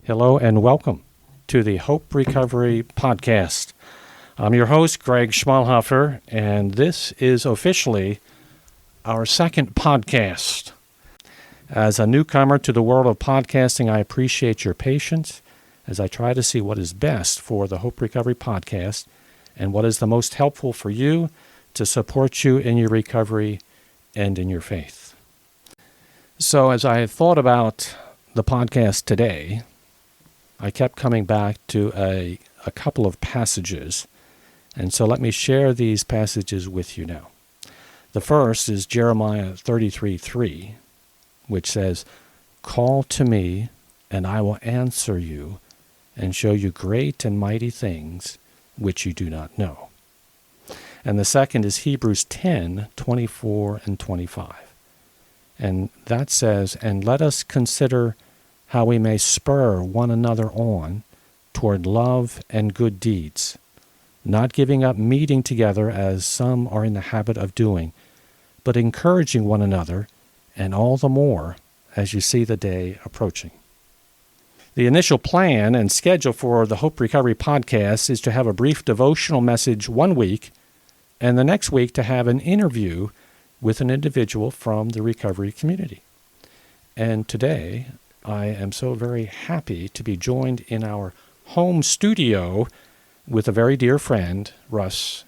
Hello and welcome to the Hope Recovery Podcast. I'm your host, Greg Schmalhofer, and this is officially our second podcast. As a newcomer to the world of podcasting, I appreciate your patience as I try to see what is best for the Hope Recovery Podcast and what is the most helpful for you to support you in your recovery and in your faith. So as I thought about the podcast today, I kept coming back to a couple of passages, and so let me share these passages with you now. The first is Jeremiah 33:3, which says, "Call to me, and I will answer you, and show you great and mighty things which you do not know." And the second is Hebrews 10:24 and 25. And that says, "And let us consider how we may spur one another on toward love and good deeds, not giving up meeting together as some are in the habit of doing, but encouraging one another, and all the more as you see the day approaching." The initial plan and schedule for the Hope Recovery Podcast is to have a brief devotional message one week, and the next week to have an interview with an individual from the recovery community. And today, I am so very happy to be joined in our home studio with a very dear friend, Russ.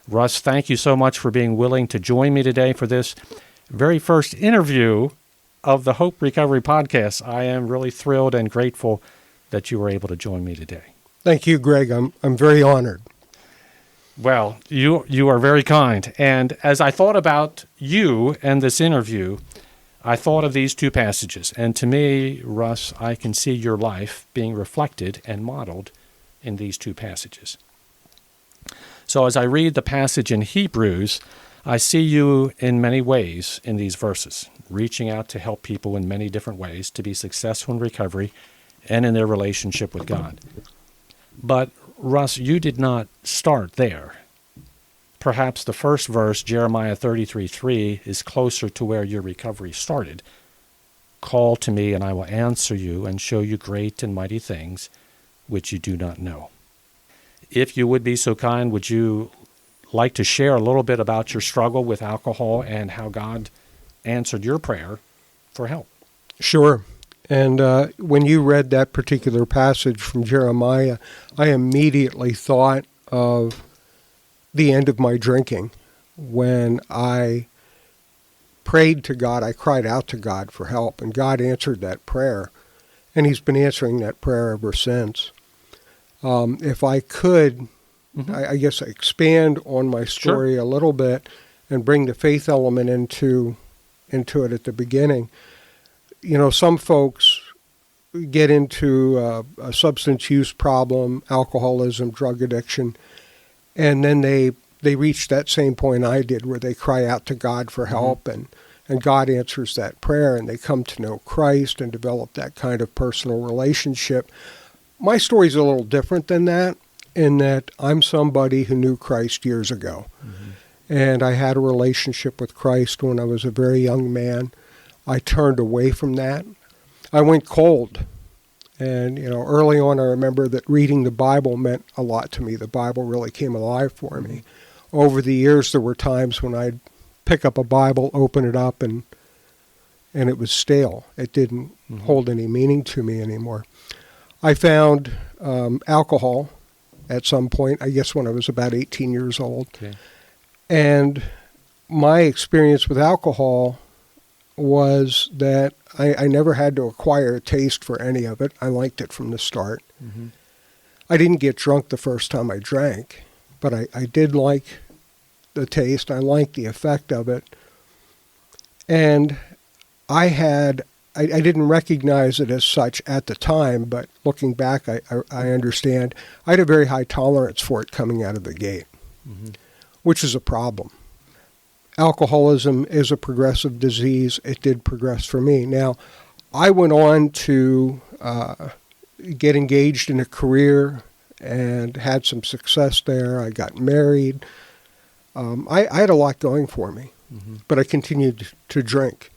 Russ, thank you so much for being willing to join me today for this very first interview of the Hope Recovery Podcast. I am really thrilled and grateful that you were able to join me today. Thank you, Greg. I'm very honored. Well, you are very kind. And as I thought about you and this interview, I thought of these two passages, and to me, Russ, I can see your life being reflected and modeled in these two passages. So as I read the passage in Hebrews, I see you in many ways in these verses, reaching out to help people in many different ways to be successful in recovery and in their relationship with God. But Russ, you did not start there. Perhaps the first verse, Jeremiah 33:3, is closer to where your recovery started. "Call to me, and I will answer you and show you great and mighty things which you do not know." If you would be so kind, would you like to share a little bit about your struggle with alcohol and how God answered your prayer for help? Sure. And when you read that particular passage from Jeremiah, I immediately thought of the end of my drinking. When I prayed to God, I cried out to God for help, and God answered that prayer. And He's been answering that prayer ever since. If I could, I guess, expand on my story a little bit and bring the faith element into it at the beginning. You know, some folks get into a substance use problem, alcoholism, drug addiction, and then they reach that same point I did where they cry out to God for help, and God answers that prayer, and they come to know Christ and develop that kind of personal relationship. My story's a little different than that, in that I'm somebody who knew Christ years ago. And I had a relationship with Christ when I was a very young man. I turned away from that. I went cold. And, you know, early on I remember that reading the Bible meant a lot to me. The Bible really came alive for me. Over the years, there were times when I'd pick up a Bible, open it up, and it was stale. It didn't hold any meaning to me anymore. I found alcohol at some point, I guess when I was about 18 years old. Okay. And my experience with alcohol was that I never had to acquire a taste for any of it. I liked it from the start. I didn't get drunk the first time I drank, but I did like the taste. I liked the effect of it. And I didn't recognize it as such at the time, but looking back, I understand. I had a very high tolerance for it coming out of the gate, which is a problem. Alcoholism is a progressive disease. It did progress for me. Now, I went on to get engaged in a career and had some success there. I got married. I had a lot going for me, but I continued to drink.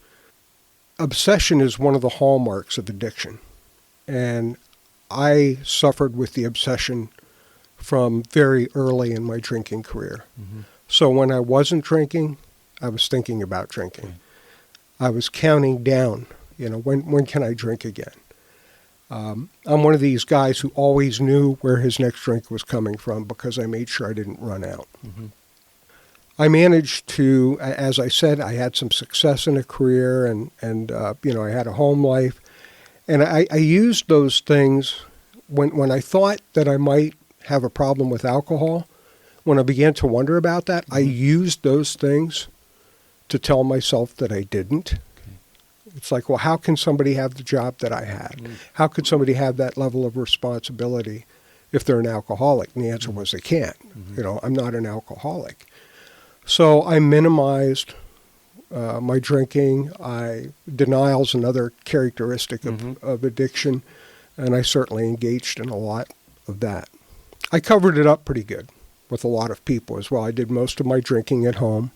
Obsession is one of the hallmarks of addiction. And I suffered with the obsession from very early in my drinking career. Mm-hmm. So when I wasn't drinking, I was thinking about drinking. Okay. I was counting down, when can I drink again? I'm one of these guys who always knew where his next drink was coming from because I made sure I didn't run out. Mm-hmm. I managed to, as I said, I had some success in a career and I had a home life. And I used those things when I thought that I might have a problem with alcohol. When I began to wonder about that, I used those things to tell myself that I didn't. It's like, well, how can somebody have the job that I had? How could somebody have that level of responsibility if they're an alcoholic? And the answer was they can't. I'm not an alcoholic. So I minimized my drinking. Denial's another characteristic of addiction, and I certainly engaged in a lot of that. I covered it up pretty good with a lot of people as well. I did most of my drinking at home,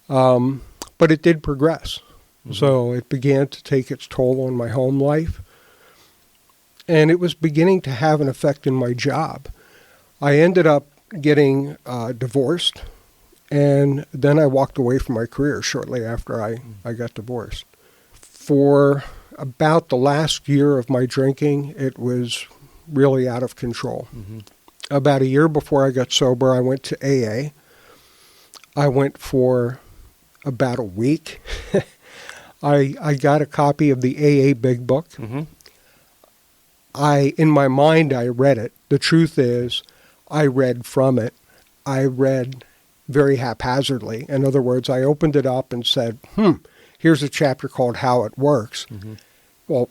but it did progress. So it began to take its toll on my home life, and it was beginning to have an effect in my job. I ended up getting divorced, and then I walked away from my career shortly after I got divorced. For about the last year of my drinking, it was really out of control. About a year before I got sober, I went to AA. I went for about a week. I got a copy of the AA Big Book. In my mind, I read it. The truth is, I read from it. I read very haphazardly. In other words, I opened it up and said, here's a chapter called How It Works. Well,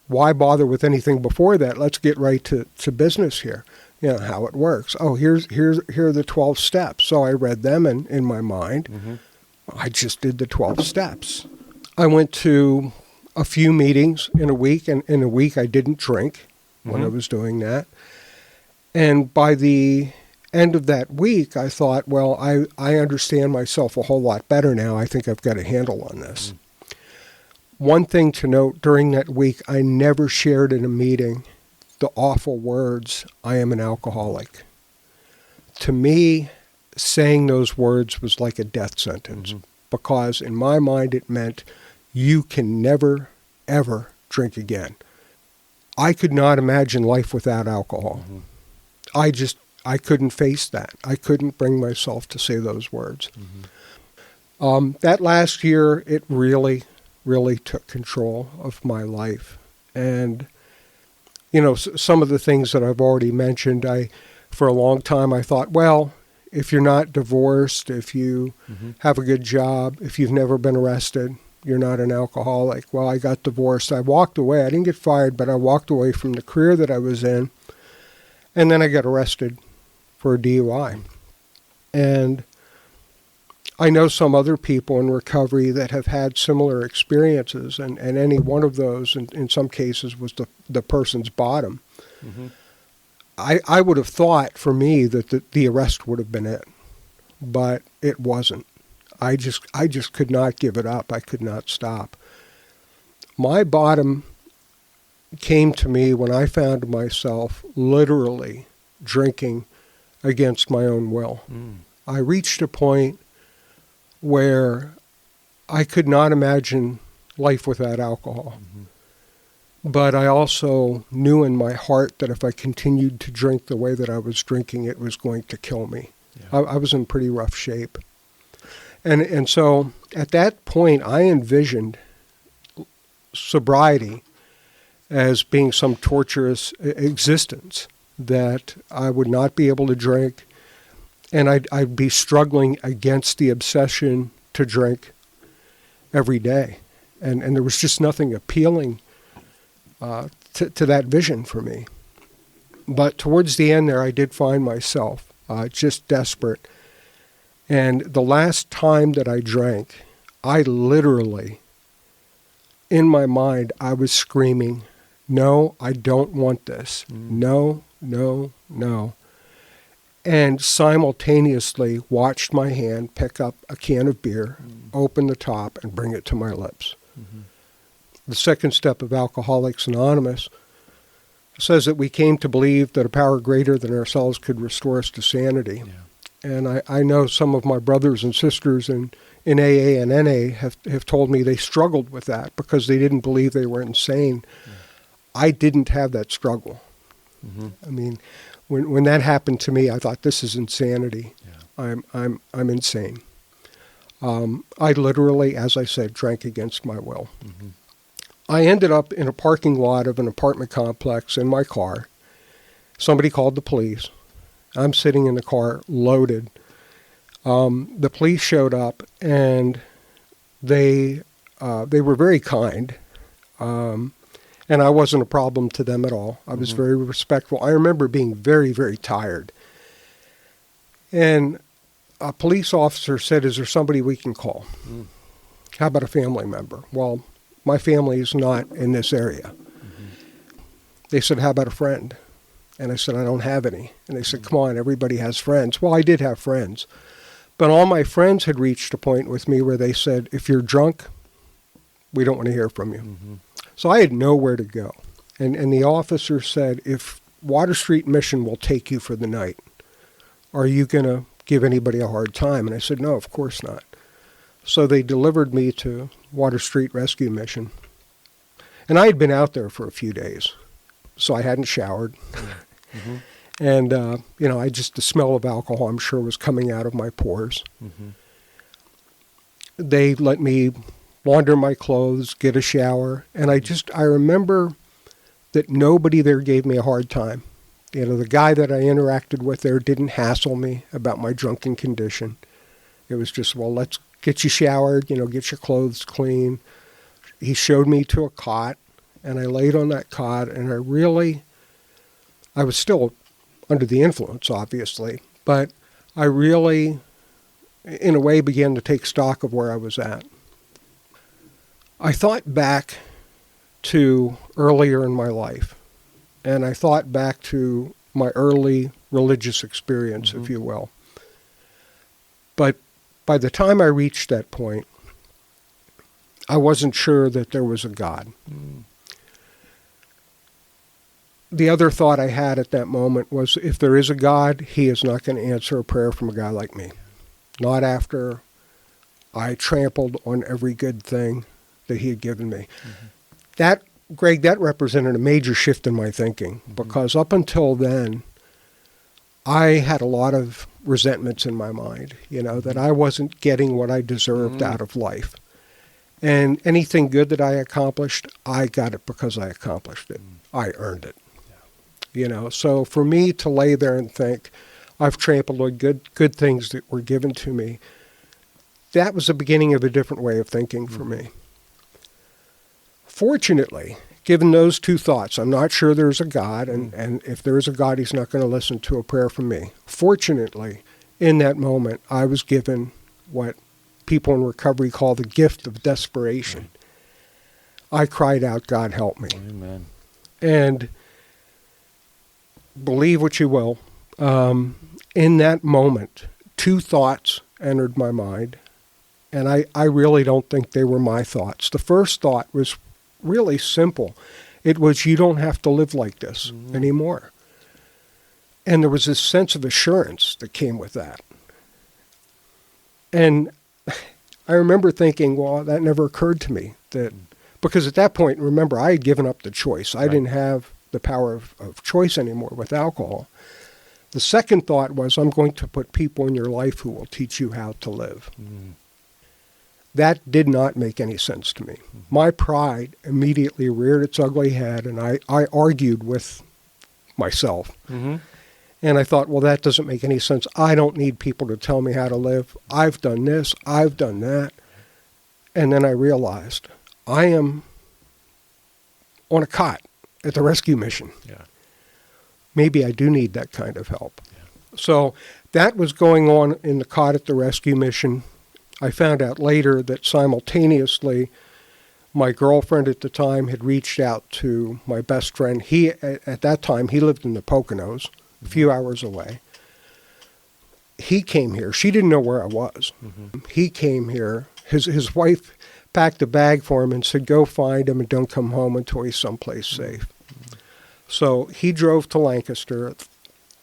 why bother with anything before that? Let's get right to business here. How it works. Oh, here are the 12 steps. So I read them in my mind. I just did the 12 steps. I went to a few meetings in a week, and in a week I didn't drink when I was doing that. And by the end of that week, I thought, well, I understand myself a whole lot better now. I think I've got a handle on this. One thing to note, during that week, I never shared in a meeting the awful words, I am an alcoholic. To me, saying those words was like a death sentence, because in my mind it meant you can never, ever drink again. I could not imagine life without alcohol. I couldn't face that. I couldn't bring myself to say those words. That last year, it really, really took control of my life. And, some of the things that I've already mentioned, for a long time, I thought, well, if you're not divorced, if you have a good job, if you've never been arrested, you're not an alcoholic. Well, I got divorced. I walked away. I didn't get fired, but I walked away from the career that I was in. And then I got arrested for a DUI. And I know some other people in recovery that have had similar experiences, and any one of those, in some cases, was the person's bottom. I would have thought, for me, that the arrest would have been it, but it wasn't. I just could not give it up. I could not stop. My bottom came to me when I found myself literally drinking against my own will. I reached a point where I could not imagine life without alcohol. But I also knew in my heart that if I continued to drink the way that I was drinking, it was going to kill me. I was in pretty rough shape. And so at that point, I envisioned sobriety as being some torturous existence, that I would not be able to drink, and I'd be struggling against the obsession to drink every day. And there was just nothing appealing to that vision for me. But towards the end there, I did find myself just desperate. And the last time that I drank, I literally, in my mind, I was screaming, no, I don't want this. No, no, no. And simultaneously watched my hand pick up a can of beer, open the top, and bring it to my lips. The second step of Alcoholics Anonymous, says that we came to believe that a power greater than ourselves could restore us to sanity. Yeah. And I know some of my brothers and sisters in AA and NA have told me they struggled with that because they didn't believe they were insane. Yeah. I didn't have that struggle. Mm-hmm. I mean, when that happened to me, I thought, this is insanity. Yeah. I'm insane. I literally, as I said, drank against my will. Mm-hmm. I ended up in a parking lot of an apartment complex in my car. Somebody called the police. I'm sitting in the car, loaded. The police showed up, and they were very kind, and I wasn't a problem to them at all. I was very respectful. I remember being very, very tired. And a police officer said, "Is there somebody we can call? How about a family member?" Well, my family is not in this area. They said, "How about a friend?" And I said, "I don't have any." And they said, "Come on, everybody has friends." Well, I did have friends. But all my friends had reached a point with me where they said, "If you're drunk, we don't want to hear from you." Mm-hmm. So I had nowhere to go. And the officer said, "If Water Street Mission will take you for the night, are you going to give anybody a hard time?" And I said, "No, of course not." So they delivered me to Water Street Rescue Mission. And I had been out there for a few days, so I hadn't showered. Mm-hmm. And, the smell of alcohol, I'm sure, was coming out of my pores. Mm-hmm. They let me launder my clothes, get a shower. And I remember that nobody there gave me a hard time. You know, the guy that I interacted with there didn't hassle me about my drunken condition. It was just, well, let's get you showered, get your clothes clean. He showed me to a cot, and I laid on that cot, and I was still under the influence, obviously, but I really, in a way, began to take stock of where I was at. I thought back to earlier in my life, and I thought back to my early religious experience, if you will. But by the time I reached that point, I wasn't sure that there was a God. The other thought I had at that moment was, if there is a God, he is not going to answer a prayer from a guy like me. Not after I trampled on every good thing that he had given me. That, Greg, that represented a major shift in my thinking, because up until then, I had a lot of resentments in my mind, that I wasn't getting what I deserved out of life. And anything good that I accomplished, I got it because I accomplished it. I earned it. So for me to lay there and think, I've trampled on good things that were given to me, that was the beginning of a different way of thinking for me. Fortunately, given those two thoughts, I'm not sure there's a God, and if there is a God, he's not going to listen to a prayer from me. Fortunately, in that moment, I was given what people in recovery call the gift of desperation. I cried out, "God, help me." Amen. And believe what you will, in that moment, two thoughts entered my mind, and I really don't think they were my thoughts. The first thought was really simple. It was, you don't have to live like this anymore. And there was this sense of assurance that came with that. And I remember thinking, well, that never occurred to me. Because at that point, remember, I had given up the choice. I didn't have the power of choice anymore with alcohol. The second thought was, I'm going to put people in your life who will teach you how to live. That did not make any sense to me. My pride immediately reared its ugly head, and I argued with myself. And I thought, well, that doesn't make any sense. I don't need people to tell me how to live. I've done this. I've done that. And then I realized I am on a cot at the rescue mission. Maybe I do need that kind of help. So that was going on in the cot at the rescue mission. I found out later that simultaneously, my girlfriend at the time had reached out to my best friend. At that time, he lived in the Poconos, a few hours away. He came here. She didn't know where I was. He came here. His wife packed a bag for him and said, "Go find him and don't come home until he's someplace safe." So he drove to Lancaster.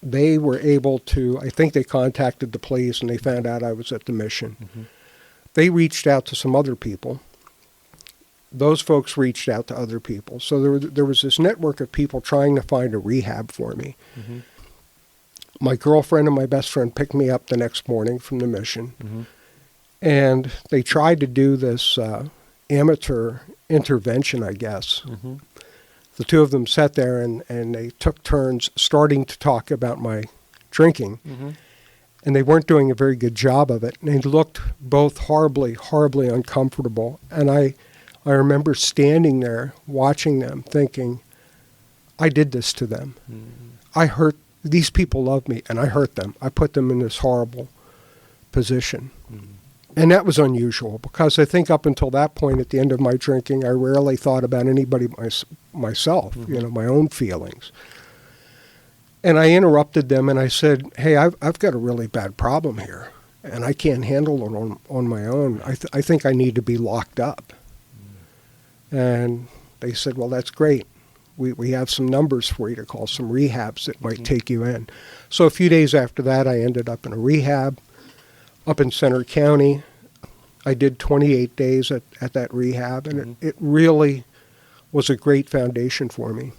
They were able to, I think they contacted the police and they found out I was at the mission. Mm-hmm. They reached out to some other people. Those folks reached out to other people. So there was this network of people trying to find a rehab for me. Mm-hmm. My girlfriend and my best friend picked me up the next morning from the mission. Mm-hmm. And they tried to do this amateur intervention, I guess. Mm-hmm. The two of them sat there and they took turns starting to talk about my drinking. Mm-hmm. And they weren't doing a very good job of it. And they looked both horribly, horribly uncomfortable. And I remember standing there watching them thinking, I did this to them. Mm-hmm. These people love me and I hurt them. I put them in this horrible position. Mm-hmm. And that was unusual because I think up until that point at the end of my drinking, I rarely thought about anybody myself, Mm-hmm. My own feelings. And I interrupted them and I said, hey, I've got a really bad problem here and I can't handle it on my own. I think I need to be locked up. Mm-hmm. And they said, well, that's great. We have some numbers for you to call, some rehabs that might take you in. So a few days after that, I ended up in a rehab up in Center County. I did 28 days at that rehab, and it really was a great foundation for me.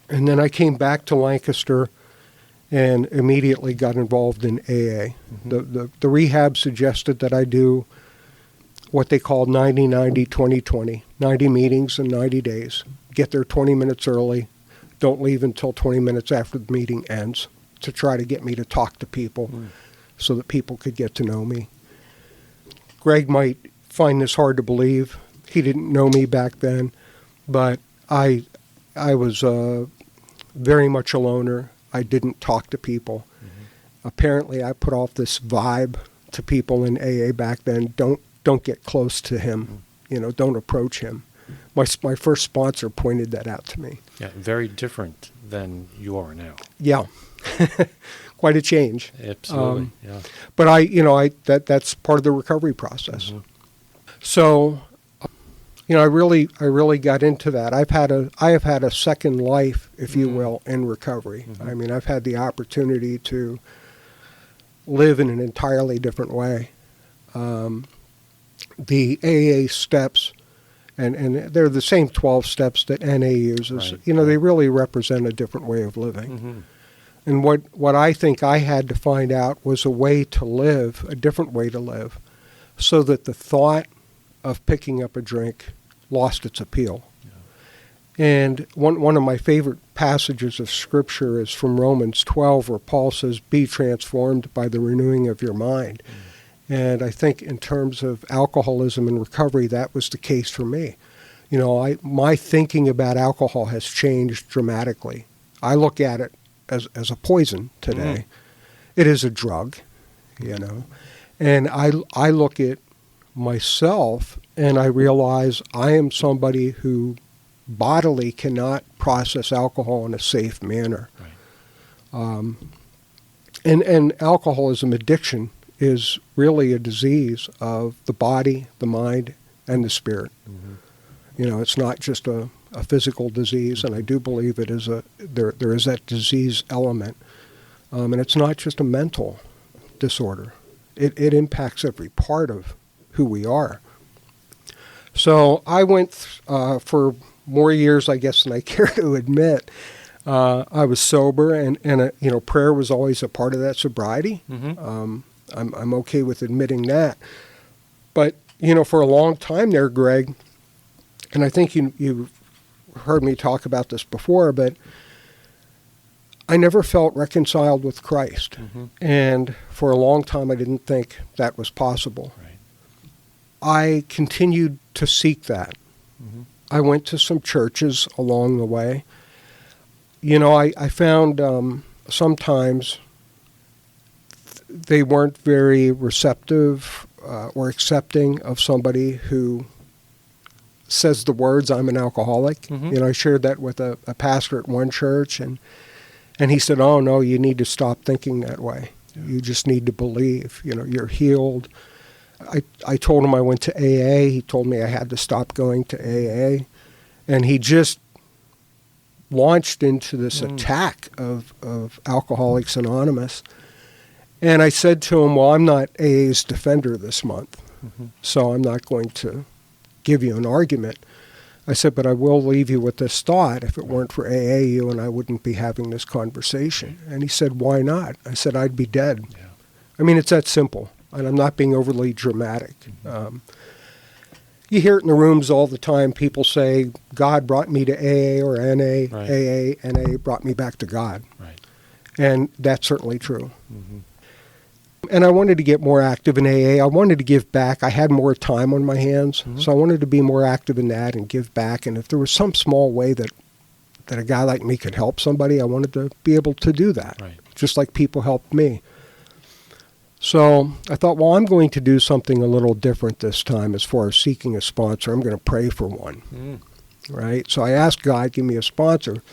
And then I came back to Lancaster and immediately got involved in AA. Mm-hmm. The rehab suggested that I do what they call 90-90-20-20, 90 meetings in 90 days. Get there 20 minutes early, don't leave until 20 minutes after the meeting ends, to try to get me to talk to people so that people could get to know me. Greg might find this hard to believe. He didn't know me back then, but I was very much a loner. I didn't talk to people. Mm-hmm. Apparently, I put off this vibe to people in AA back then. Don't get close to him. Mm-hmm. Don't approach him. My first sponsor pointed that out to me. Yeah, very different than you are now. Yeah, quite a change. Absolutely. Yeah. But that's part of the recovery process. Mm-hmm. So, I really got into that. I have had a second life, if you will, in recovery. Mm-hmm. I mean, I've had the opportunity to live in an entirely different way. The AA steps. And they're the same 12 steps that NA uses. Right. They really represent a different way of living. Mm-hmm. And what I think I had to find out was a way to live, a different way to live, so that the thought of picking up a drink lost its appeal. Yeah. And one of my favorite passages of Scripture is from Romans 12, where Paul says, be transformed by the renewing of your mind. Mm. And I think in terms of alcoholism and recovery, that was the case for me. My thinking about alcohol has changed dramatically. I look at it as a poison today. Mm. It is a drug, And I look at myself and I realize I am somebody who bodily cannot process alcohol in a safe manner. Right. And alcoholism addiction is really a disease of the body, the mind, and the spirit. Mm-hmm. It's not just a physical disease, and I do believe it is there is that disease element. And it's not just a mental disorder. It impacts every part of who we are. So I went for more years, I guess, than I care to admit. I was sober, and prayer was always a part of that sobriety. Mm-hmm. I'm okay with admitting that. But, for a long time there, Greg, and I think you've heard me talk about this before, but I never felt reconciled with Christ. Mm-hmm. And for a long time, I didn't think that was possible. Right. I continued to seek that. Mm-hmm. I went to some churches along the way. I found sometimes they weren't very receptive or accepting of somebody who says the words, I'm an alcoholic. Mm-hmm. I shared that with a pastor at one church, and he said, oh, no, you need to stop thinking that way. Yeah. You just need to believe, you're healed. I told him I went to AA. He told me I had to stop going to AA. And he just launched into this attack of Alcoholics Anonymous. And I said to him, well, I'm not AA's defender this month, so I'm not going to give you an argument. I said, but I will leave you with this thought. If it weren't for AA, you and I wouldn't be having this conversation. And he said, why not? I said, I'd be dead. Yeah. I mean, it's that simple, and I'm not being overly dramatic. You hear it in the rooms all the time. People say, God brought me to AA or NA, Right. AA, NA brought me back to God. Right. And that's certainly true. And I wanted to get more active in AA. I wanted to give back. I had more time on my hands, so I wanted to be more active in that and give back. And if there was some small way that a guy like me could help somebody, I wanted to be able to do that, Right. just like people helped me. So I thought, well, I'm going to do something a little different this time as far as seeking a sponsor. I'm going to pray for one, right? So I asked God, give me a sponsor.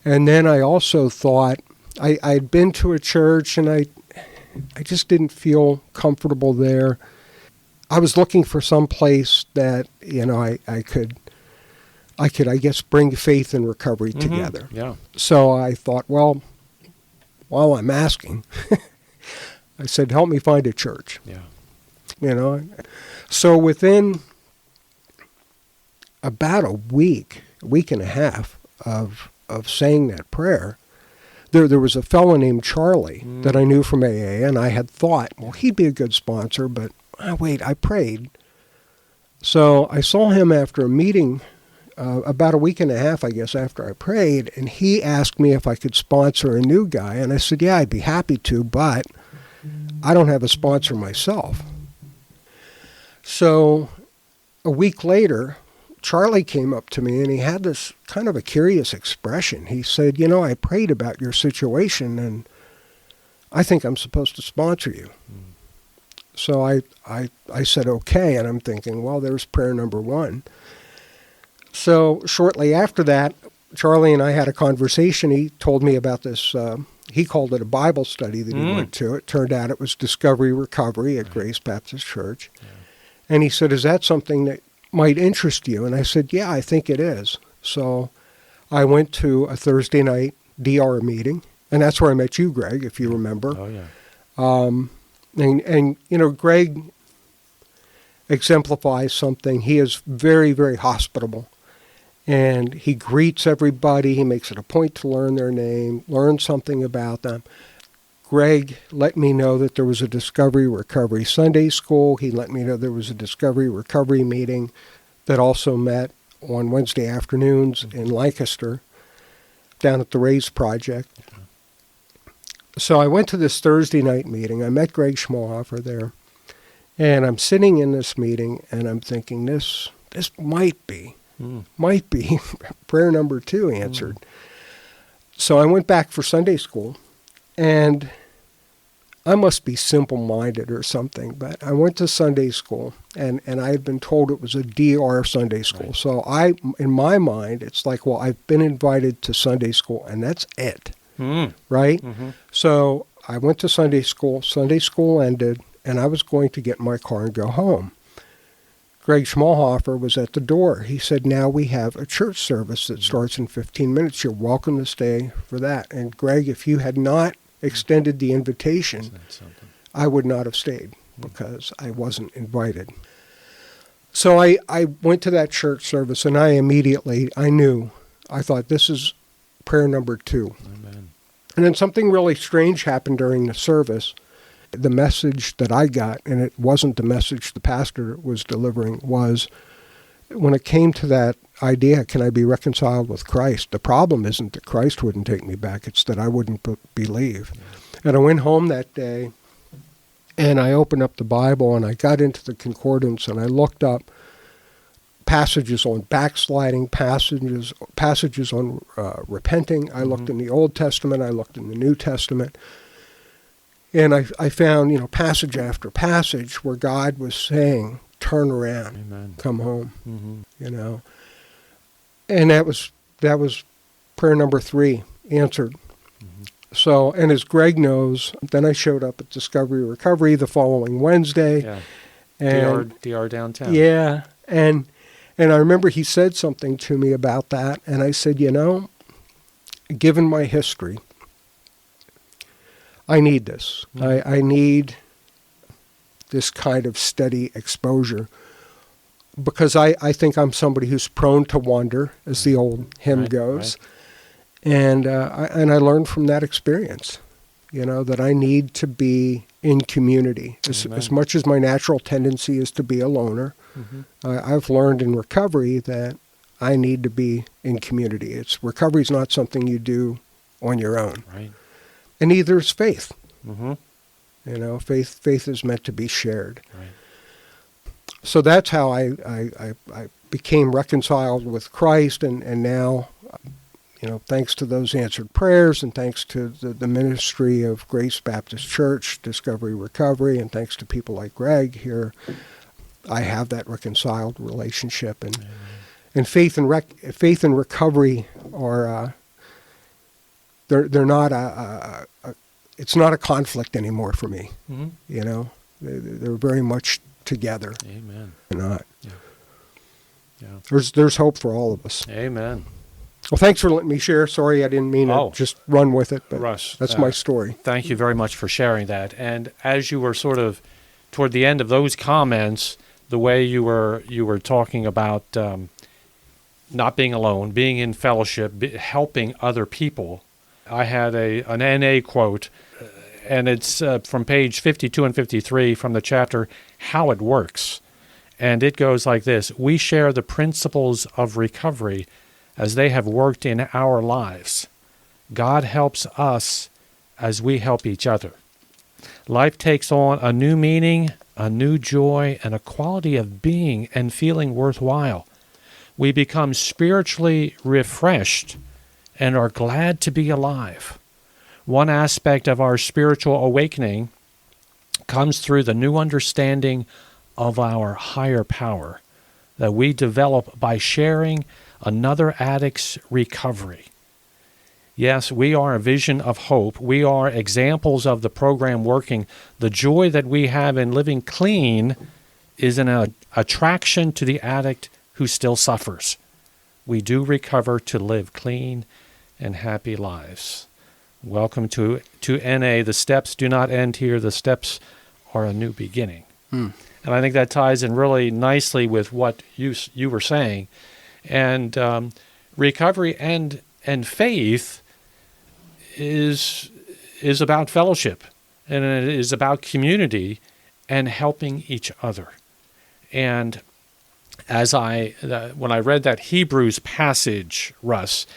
And then I also thought, I'd been to a church and I just didn't feel comfortable there. I was looking for some place that, I could, I guess, bring faith and recovery together. Yeah. So I thought, well, while I'm asking, I said, help me find a church. Yeah. So within about a week and a half of saying that prayer, there was a fellow named Charlie that I knew from AA, and I had thought, well, he'd be a good sponsor, but I prayed. So I saw him after a meeting about a week and a half, I guess, after I prayed, and he asked me if I could sponsor a new guy, and I said, yeah, I'd be happy to, but I don't have a sponsor myself. So a week later, Charlie came up to me and he had this kind of a curious expression. He said, I prayed about your situation and I think I'm supposed to sponsor you. So I said, okay. And I'm thinking, well, there's prayer number one. So shortly after that, Charlie and I had a conversation. He told me about this, he called it a Bible study that he went to. It turned out it was Discovery Recovery at Grace Baptist Church. Yeah. And he said, is that something that might interest you? And I said, yeah, I think it is. So I went to a Thursday night DR meeting, and that's where I met you, Greg, if you remember. Oh, yeah. And Greg exemplifies something. He is very, very hospitable, and he greets everybody. He makes it a point to learn their name, learn something about them. Greg let me know that there was a Discovery Recovery Sunday School. He let me know there was a Discovery Recovery meeting that also met on Wednesday afternoons in Lancaster down at the Raise Project. So I went to this Thursday night meeting. I met Greg Schmalhofer there. And I'm sitting in this meeting and I'm thinking this might be prayer number 2 answered. So I went back for Sunday school. And I must be simple-minded or something, but I went to Sunday school, and I had been told it was a DR Sunday school. Right. So in my mind, it's like, well, I've been invited to Sunday school, and that's it, right? Mm-hmm. So I went to Sunday school. Sunday school ended, and I was going to get in my car and go home. Greg Schmalhofer was at the door. He said, now we have a church service that starts in 15 minutes. You're welcome to stay for that. And Greg, if you had not extended the invitation, I would not have stayed because I wasn't invited. So I went to that church service and I thought this is prayer number 2. Amen. And then something really strange happened during the service. The message that I got, and it wasn't the message the pastor was delivering, was when it came to that idea, can I be reconciled with Christ? The problem isn't that Christ wouldn't take me back, it's that I wouldn't believe. Yeah. And I went home that day, and I opened up the Bible, and I got into the concordance, and I looked up passages on backsliding, passages on repenting. I looked in the Old Testament, I looked in the New Testament, and I found, passage after passage where God was saying, turn around, Amen. Come home, And that was prayer number 3 answered. Mm-hmm. So, and as Greg knows, then I showed up at Discovery Recovery the following Wednesday. Yeah. And DR downtown. Yeah. And I remember he said something to me about that, and I said, given my history, I need this. I need this kind of steady exposure because I think I'm somebody who's prone to wander, as the old hymn goes. Right. And I learned from that experience, that I need to be in community. As much as my natural tendency is to be a loner, I've learned in recovery that I need to be in community. Recovery is not something you do on your own. Right. And neither is faith. Mm-hmm. Faith is meant to be shared. Right. So that's how I became reconciled with Christ, and now, thanks to those answered prayers, and thanks to the ministry of Grace Baptist Church, Discovery Recovery, and thanks to people like Greg here, I have that reconciled relationship, and faith and recovery are they're not it's not a conflict anymore for me. Mm-hmm. They're very much together. Amen. They're not. Yeah. There's hope for all of us. Amen. Well, thanks for letting me share. Sorry, I didn't mean to just run with it, but Russ, that's my story. Thank you very much for sharing that. And as you were sort of toward the end of those comments, the way you were talking about not being alone, being in fellowship, helping other people, I had an NA quote, and it's from page 52 and 53 from the chapter, How It Works. And it goes like this: we share the principles of recovery as they have worked in our lives. God helps us as we help each other. Life takes on a new meaning, a new joy, and a quality of being and feeling worthwhile. We become spiritually refreshed and are glad to be alive. One aspect of our spiritual awakening comes through the new understanding of our higher power that we develop by sharing another addict's recovery. Yes, we are a vision of hope. We are examples of the program working. The joy that we have in living clean is an attraction to the addict who still suffers. We do recover to live clean and happy lives. Welcome to NA. The steps do not end here. The steps are a new beginning. And I think that ties in really nicely with what you were saying. And recovery and faith is about fellowship, and it is about community and helping each other. And as when I read that Hebrews passage, Russ,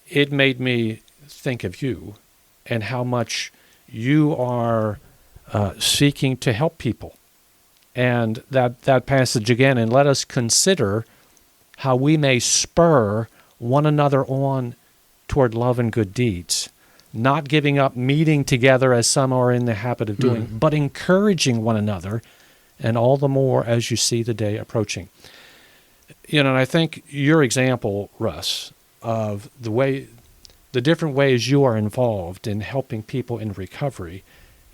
it made me think of you and how much you are seeking to help people. And that passage again, and let us consider how we may spur one another on toward love and good deeds, not giving up meeting together as some are in the habit of doing, but encouraging one another, and all the more as you see the day approaching. And I think your example, Russ, of the different ways you are involved in helping people in recovery,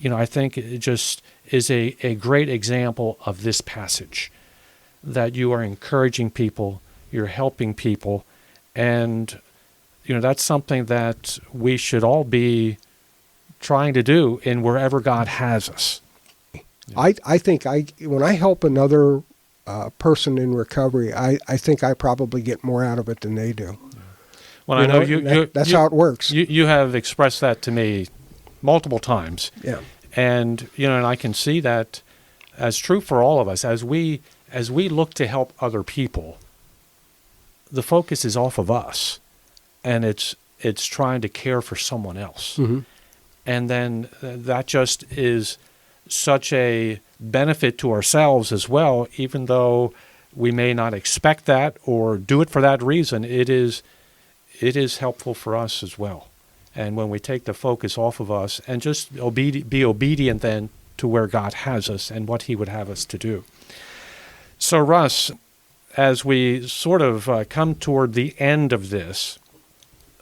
I think it just is a great example of this passage, that you are encouraging people, you're helping people, and that's something that we should all be trying to do in wherever God has us. I think when I help another person in recovery, I think I probably get more out of it than they do. Well, I know that's how it works. You have expressed that to me multiple times. Yeah. And and I can see that as true for all of us. As we look to help other people, the focus is off of us, and it's trying to care for someone else. Mm-hmm. And then that just is such a benefit to ourselves as well, even though we may not expect that or do it for that reason. It is helpful for us as well. And when we take the focus off of us and just be obedient then to where God has us and what he would have us to do. So Russ, as we sort of come toward the end of this,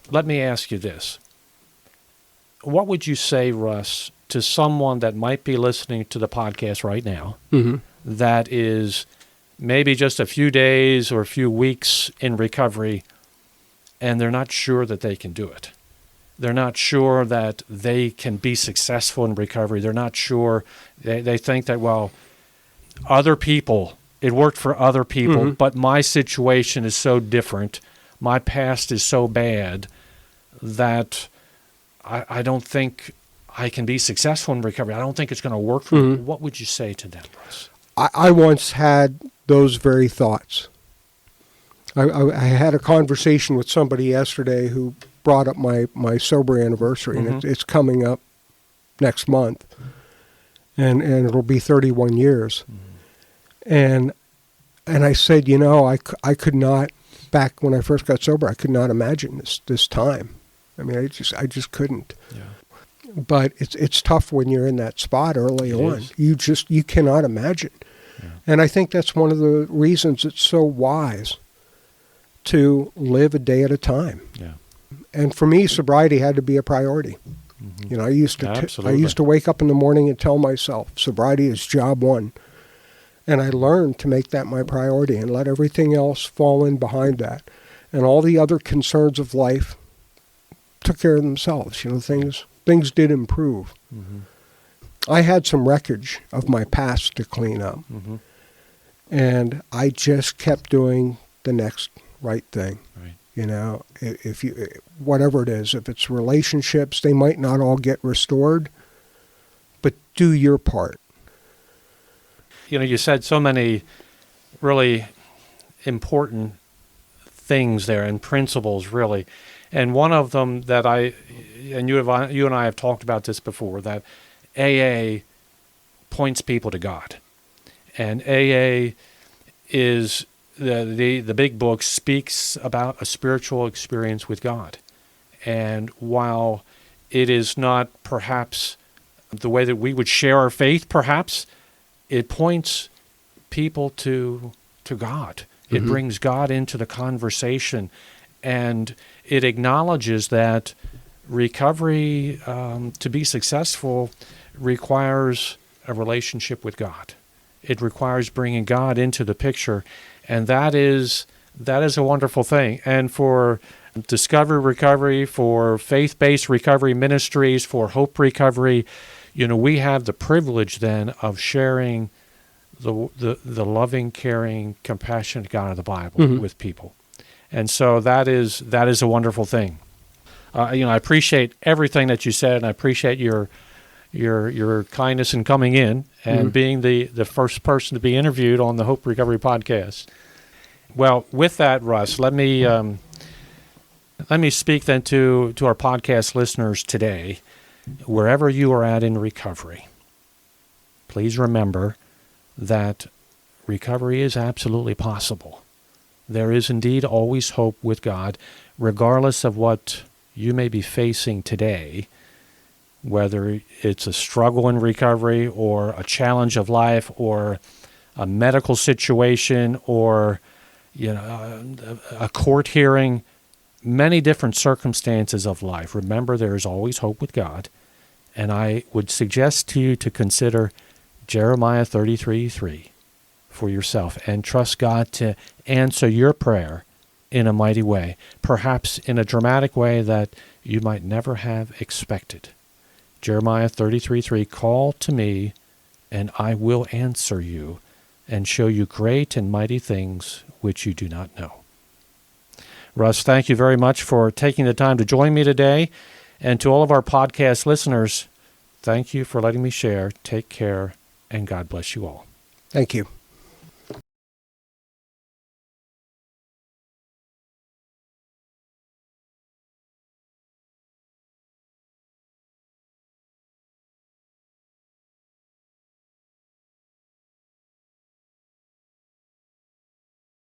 let me ask you this. What would you say, Russ, to someone that might be listening to the podcast right now, that is maybe just a few days or a few weeks in recovery, and they're not sure that they can do it. They're not sure that they can be successful in recovery. They're not sure. They think that, well, other people, it worked for other people, but my situation is so different. My past is so bad that I don't think I can be successful in recovery. I don't think it's going to work for me. What would you say to them, Russ? I once had those very thoughts. I had a conversation with somebody yesterday who brought up my sober anniversary, and it's coming up next month, and it'll be 31 years. And I said, I could not, back when I first got sober, I could not imagine this time. I mean, I just couldn't. Yeah. But it's tough when you're in that spot early on. You cannot imagine. Yeah. And I think that's one of the reasons it's so wise to live a day at a time. Yeah. And for me, sobriety had to be a priority. I used to wake up in the morning and tell myself, sobriety is job one. And I learned to make that my priority and let everything else fall in behind that. And all the other concerns of life took care of themselves. Things did improve. I had some wreckage of my past to clean up. And I just kept doing the next right thing. Right. If you, whatever it is, if it's relationships, they might not all get restored, but do your part. You said so many really important things there and principles, really. And one of them that you and I have talked about this before, that AA points people to God. And AA is, the big book speaks about a spiritual experience with God. And while it is not perhaps the way that we would share our faith, perhaps, it points people to God. It brings God into the conversation, and it acknowledges that recovery, to be successful, requires a relationship with God. It requires bringing God into the picture, and that is a wonderful thing. And for Discovery Recovery, for faith-based recovery ministries, for Hope Recovery, we have the privilege then of sharing the loving, caring, compassionate God of the Bible with people. And so that is a wonderful thing. I appreciate everything that you said, and I appreciate your kindness in coming in and being the first person to be interviewed on the Hope Recovery podcast. Well, with that, Russ, let me speak then to our podcast listeners today. Wherever you are at in recovery, please remember that recovery is absolutely possible. There is indeed always hope with God, regardless of what you may be facing today, whether it's a struggle in recovery or a challenge of life or a medical situation or a court hearing, many different circumstances of life. Remember, there is always hope with God. And I would suggest to you to consider Jeremiah 33:3 for yourself and trust God to answer your prayer in a mighty way, perhaps in a dramatic way that you might never have expected. Jeremiah 33:3, call to me, and I will answer you and show you great and mighty things which you do not know. Russ, thank you very much for taking the time to join me today. And to all of our podcast listeners, thank you for letting me share. Take care, and God bless you all. Thank you.